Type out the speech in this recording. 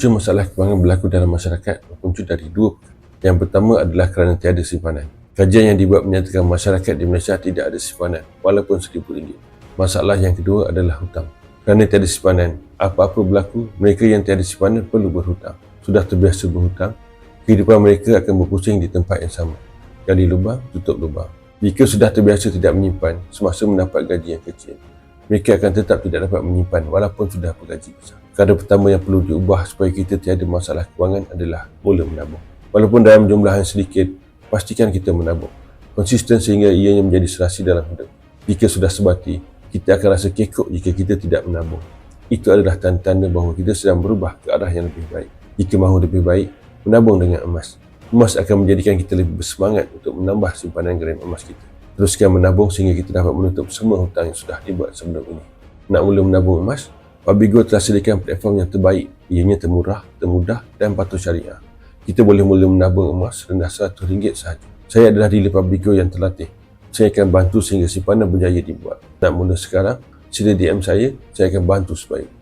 Punca masalah kewangan berlaku dalam masyarakat berpunca dari dua perkara. Yang pertama adalah kerana tiada simpanan. Kajian yang dibuat menyatakan masyarakat di Malaysia tidak ada simpanan walaupun RM1,000. Masalah yang kedua adalah hutang. Kerana tiada simpanan, apa-apa berlaku, mereka yang tiada simpanan perlu berhutang. Sudah terbiasa berhutang, kehidupan mereka akan berpusing di tempat yang sama. Gali lubang, tutup lubang. Jika sudah terbiasa tidak menyimpan semasa mendapat gaji yang kecil, mereka akan tetap tidak dapat menyimpan walaupun sudah bergaji besar. Perkara pertama yang perlu diubah supaya kita tiada masalah kewangan adalah mula menabung. Walaupun dalam jumlah yang sedikit, pastikan kita menabung. Konsisten sehingga ianya menjadi serasi dalam hidup. Jika sudah sebati, kita akan rasa kekok jika kita tidak menabung. Itu adalah tanda-tanda bahawa kita sedang berubah ke arah yang lebih baik. Jika mahu lebih baik, menabung dengan emas. Emas akan menjadikan kita lebih bersemangat untuk menambah simpanan gram emas kita. Teruskan menabung sehingga kita dapat menutup semua hutang yang sudah dibuat sebelum ini. Nak mula menabung emas? Fabigo telah sediakan platform yang terbaik. Ianya termurah, termudah dan patuh syariah. Kita boleh mula menabung emas rendah RM100 sahaja. Saya adalah dealer Fabigo yang terlatih. Saya akan bantu sehingga simpanan berjaya dibuat. Nak mula sekarang? Sila DM saya akan bantu sebaik.